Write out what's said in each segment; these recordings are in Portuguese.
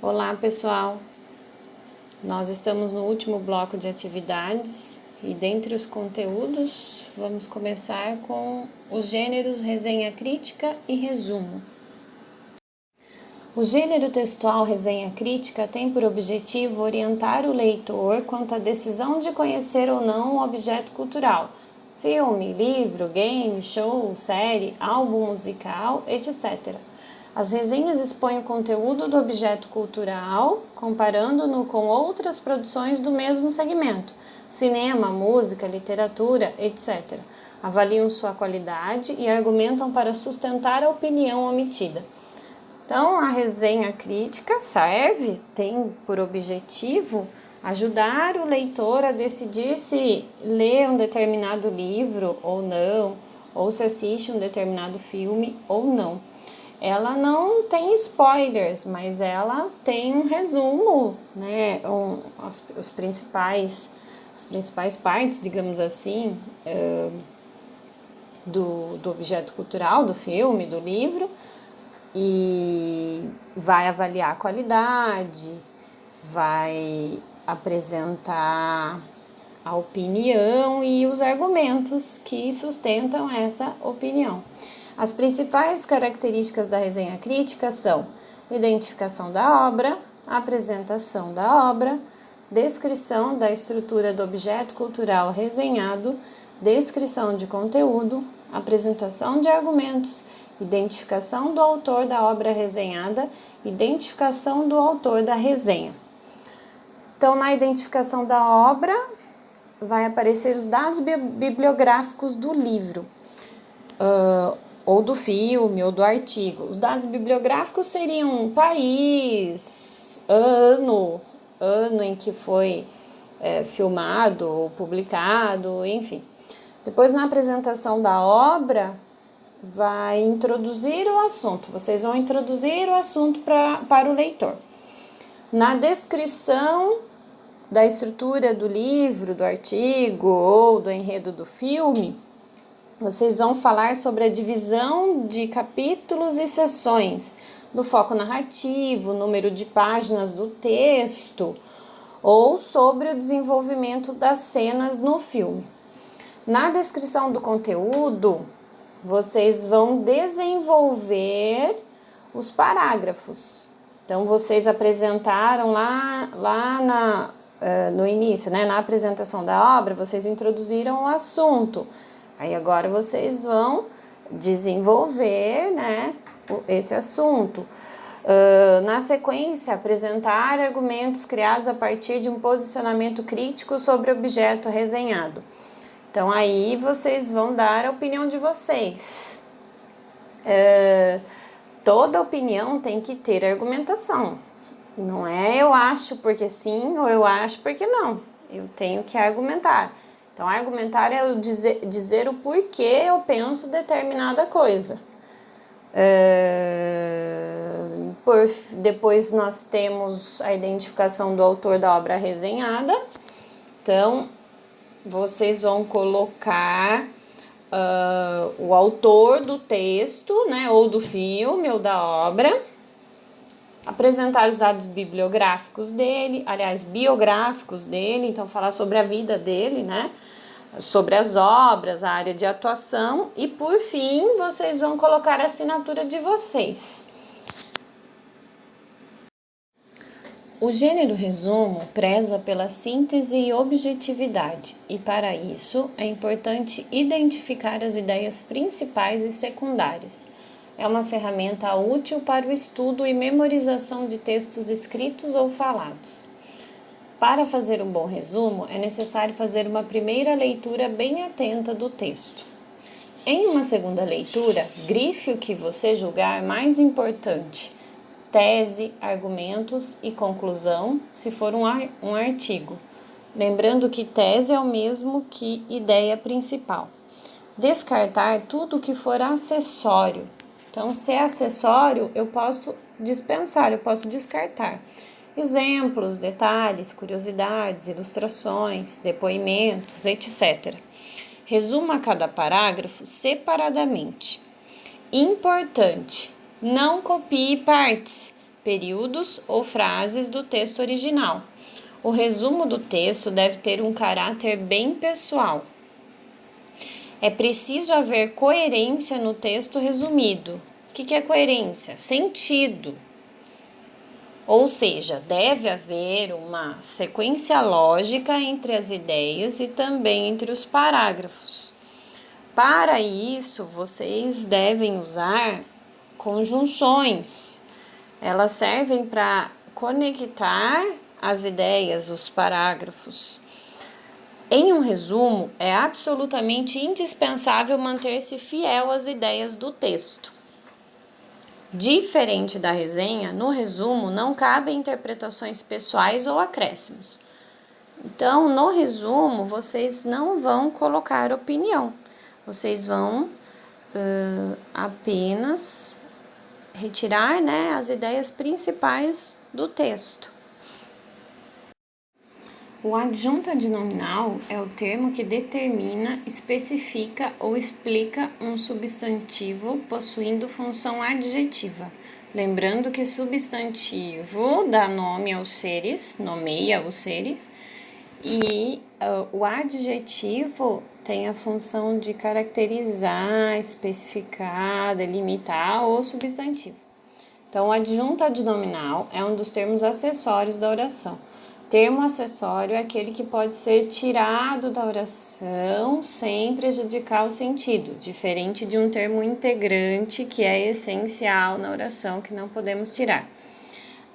Olá, pessoal! Nós estamos no último bloco de atividades e dentre os conteúdos vamos começar com os gêneros resenha crítica e resumo. O gênero textual resenha crítica tem por objetivo orientar o leitor quanto à decisão de conhecer ou não um objeto cultural, filme, livro, game, show, série, álbum musical, etc. As resenhas expõem o conteúdo do objeto cultural, comparando-no com outras produções do mesmo segmento, cinema, música, literatura, etc. Avaliam sua qualidade e argumentam para sustentar a opinião omitida. Então, a resenha crítica tem por objetivo ajudar o leitor a decidir se lê um determinado livro ou não, ou se assiste um determinado filme ou não. Ela não tem spoilers, mas ela tem um resumo, né? As principais partes, digamos assim, do objeto cultural, do filme, do livro, e vai avaliar a qualidade, vai apresentar a opinião e os argumentos que sustentam essa opinião. As principais características da resenha crítica são identificação da obra, apresentação da obra, descrição da estrutura do objeto cultural resenhado, descrição de conteúdo, apresentação de argumentos, identificação do autor da obra resenhada, identificação do autor da resenha. Então, na identificação da obra, vai aparecer os dados bibliográficos do livro, ou do filme, ou do artigo. Os dados bibliográficos seriam país, ano em que foi filmado ou publicado, enfim. Depois, na apresentação da obra, vai introduzir o assunto. Vocês vão introduzir o assunto para o leitor. Na descrição da estrutura do livro, do artigo ou do enredo do filme, vocês vão falar sobre a divisão de capítulos e seções, do foco narrativo, número de páginas do texto, ou sobre o desenvolvimento das cenas no filme. Na descrição do conteúdo, vocês vão desenvolver os parágrafos. Então, vocês apresentaram no início, né, na apresentação da obra, vocês introduziram o assunto. Aí agora vocês vão desenvolver, né, esse assunto. Na sequência, apresentar argumentos criados a partir de um posicionamento crítico sobre o objeto resenhado. Então, aí vocês vão dar a opinião de vocês. Toda opinião tem que ter argumentação. Não é eu acho porque sim ou eu acho porque não. Eu tenho que argumentar. Então, argumentar é eu dizer o porquê eu penso determinada coisa. Depois nós temos a identificação do autor da obra resenhada. Então, vocês vão colocar o autor do texto, né, ou do filme ou da obra, apresentar os dados bibliográficos dele, biográficos dele, então falar sobre a vida dele, né, sobre as obras, a área de atuação e, por fim, vocês vão colocar a assinatura de vocês. O gênero resumo preza pela síntese e objetividade, e para isso é importante identificar as ideias principais e secundárias. É uma ferramenta útil para o estudo e memorização de textos escritos ou falados. Para fazer um bom resumo, é necessário fazer uma primeira leitura bem atenta do texto. Em uma segunda leitura, grife o que você julgar mais importante: tese, argumentos e conclusão, se for um artigo. Lembrando que tese é o mesmo que ideia principal. Descartar tudo que for acessório. Então, se é acessório, eu posso dispensar, eu posso descartar. Exemplos, detalhes, curiosidades, ilustrações, depoimentos, etc. Resuma cada parágrafo separadamente. Importante: não copie partes. períodos ou frases do texto original. O resumo do texto deve ter um caráter bem pessoal. É preciso haver coerência no texto resumido. O que é coerência? Sentido. Ou seja, deve haver uma sequência lógica entre as ideias e também entre os parágrafos. Para isso, vocês devem usar conjunções. Elas servem para conectar as ideias, os parágrafos. Em um resumo, é absolutamente indispensável manter-se fiel às ideias do texto. Diferente da resenha, no resumo não cabem interpretações pessoais ou acréscimos. Então, no resumo, vocês não vão colocar opinião. Vocês vão apenas retirar, as ideias principais do texto. O adjunto adnominal é o termo que determina, especifica ou explica um substantivo possuindo função adjetiva. Lembrando que substantivo dá nome aos seres, nomeia os seres, e o adjetivo tem a função de caracterizar, especificar, delimitar o substantivo. Então, o adjunto adnominal é um dos termos acessórios da oração. Termo acessório é aquele que pode ser tirado da oração sem prejudicar o sentido, diferente de um termo integrante que é essencial na oração, que não podemos tirar.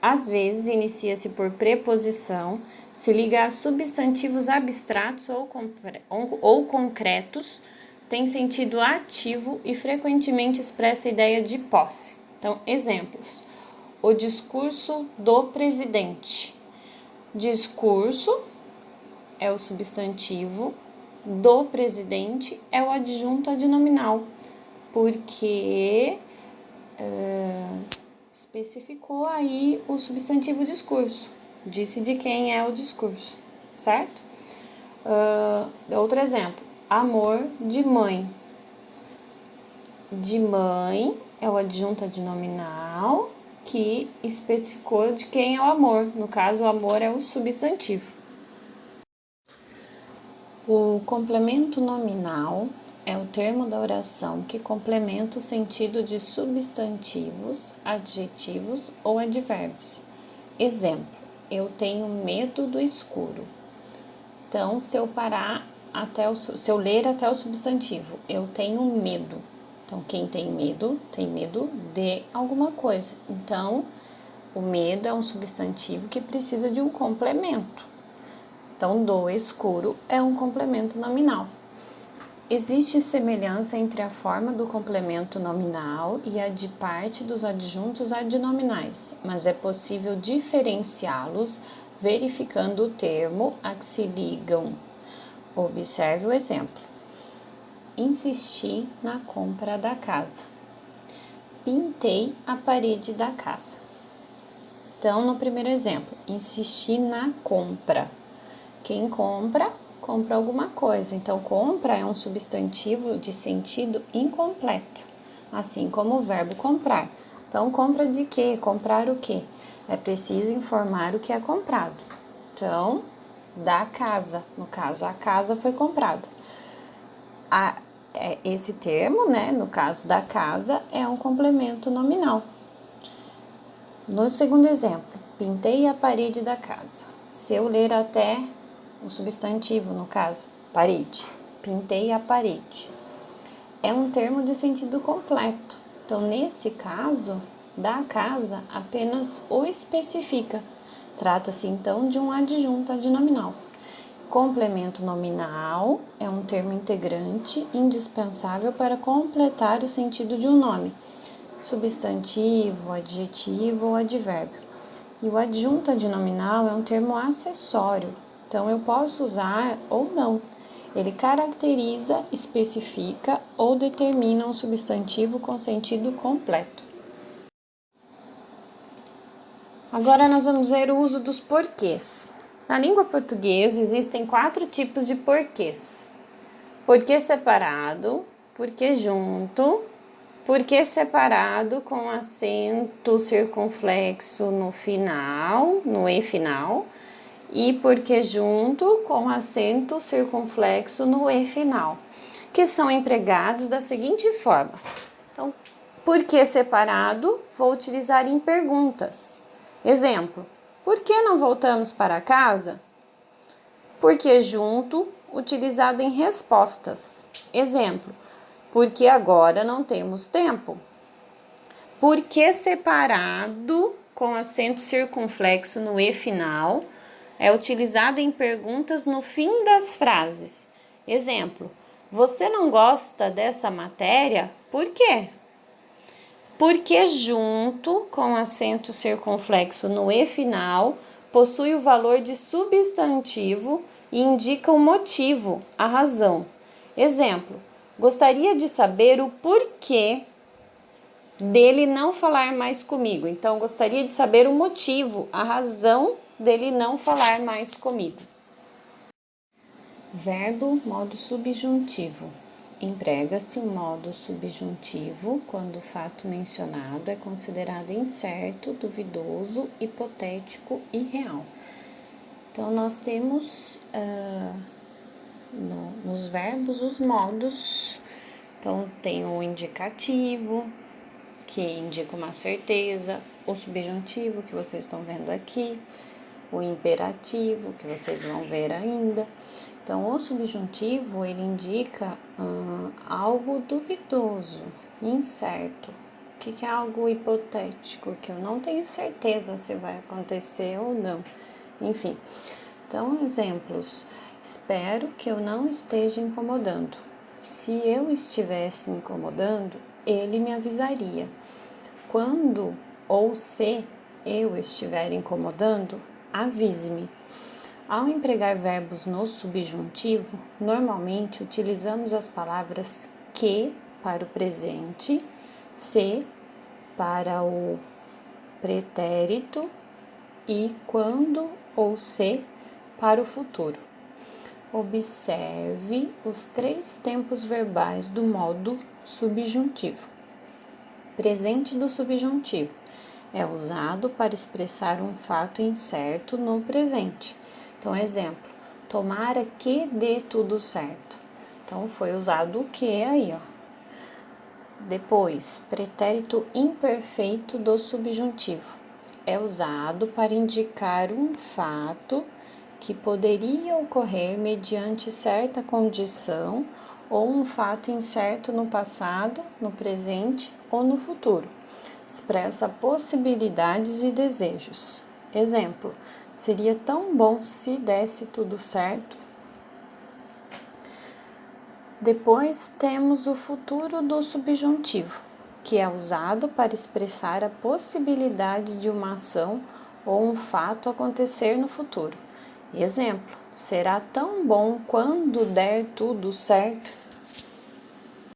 Às vezes, inicia-se por preposição, se liga a substantivos abstratos ou concretos, tem sentido ativo e frequentemente expressa a ideia de posse. Então, exemplos. O discurso do presidente. Discurso é o substantivo, do presidente é o adjunto adnominal, porque especificou aí o substantivo discurso, disse de quem é o discurso, certo? Outro exemplo, amor de mãe. De mãe é o adjunto adnominal que especificou de quem é o amor. No caso, o amor é o substantivo. O complemento nominal é o termo da oração que complementa o sentido de substantivos, adjetivos ou advérbios. Exemplo, eu tenho medo do escuro. Então, se eu ler até o substantivo, eu tenho medo. Então, quem tem medo de alguma coisa. Então, o medo é um substantivo que precisa de um complemento. Então, do escuro é um complemento nominal. Existe semelhança entre a forma do complemento nominal e a de parte dos adjuntos adnominais, mas é possível diferenciá-los verificando o termo a que se ligam. Observe o exemplo. Insisti na compra da casa. Pintei a parede da casa. Então, no primeiro exemplo, insisti na compra. Quem compra, compra alguma coisa. Então, compra é um substantivo de sentido incompleto, assim como o verbo comprar. Então, compra de quê? Comprar o quê? É preciso informar o que é comprado. Então, da casa, no caso, a casa foi comprada. Esse termo, no caso da casa, é um complemento nominal. No segundo exemplo, pintei a parede da casa. Se eu ler até o substantivo, no caso, parede, pintei a parede, é um termo de sentido completo. Então, nesse caso, da casa apenas o especifica. Trata-se, então, de um adjunto adnominal. Complemento nominal é um termo integrante indispensável para completar o sentido de um nome, substantivo, adjetivo ou advérbio. E o adjunto adnominal é um termo acessório, então eu posso usar ou não. Ele caracteriza, especifica ou determina um substantivo com sentido completo. Agora nós vamos ver o uso dos porquês. Na língua portuguesa existem 4 tipos de porquês: porquê separado, porquê junto, Por que separado com acento circunflexo no final, no E final? E por que junto com acento circunflexo no E final? Que são empregados da seguinte forma. Então, por que separado? Vou utilizar em perguntas. Exemplo, por que não voltamos para casa? Por que junto? Utilizado em respostas. Exemplo, porque agora não temos tempo. Por que separado com acento circunflexo no E final? É utilizado em perguntas no fim das frases. Exemplo, você não gosta dessa matéria? Por quê? Porque junto com acento circunflexo no E final, possui o valor de substantivo e indica o motivo, a razão. Exemplo, gostaria de saber o porquê dele não falar mais comigo. Então, gostaria de saber o motivo, a razão dele não falar mais comigo. Verbo, modo subjuntivo. Emprega-se o modo subjuntivo quando o fato mencionado é considerado incerto, duvidoso, hipotético e real. Então, nós temos nos verbos os modos. Então, tem o indicativo, que indica uma certeza, o subjuntivo, que vocês estão vendo aqui, o imperativo, que vocês vão ver ainda. Então, o subjuntivo, ele indica algo duvidoso, incerto. O que é algo hipotético, que eu não tenho certeza se vai acontecer ou não. Enfim, então, exemplos. Espero que eu não esteja incomodando. Se eu estivesse incomodando, ele me avisaria. Quando ou se eu estiver incomodando, avise-me. Ao empregar verbos no subjuntivo, normalmente utilizamos as palavras que para o presente, se para o pretérito e quando ou se para o futuro. Observe os 3 tempos verbais do modo subjuntivo. Presente do subjuntivo é usado para expressar um fato incerto no presente. Então, exemplo, tomara que dê tudo certo. Então, foi usado o que aí, ó. Depois, pretérito imperfeito do subjuntivo. É usado para indicar um fato que poderia ocorrer mediante certa condição ou um fato incerto no passado, no presente ou no futuro. Expressa possibilidades e desejos. Exemplo, seria tão bom se desse tudo certo. Depois temos o futuro do subjuntivo, que é usado para expressar a possibilidade de uma ação ou um fato acontecer no futuro. Exemplo, será tão bom quando der tudo certo.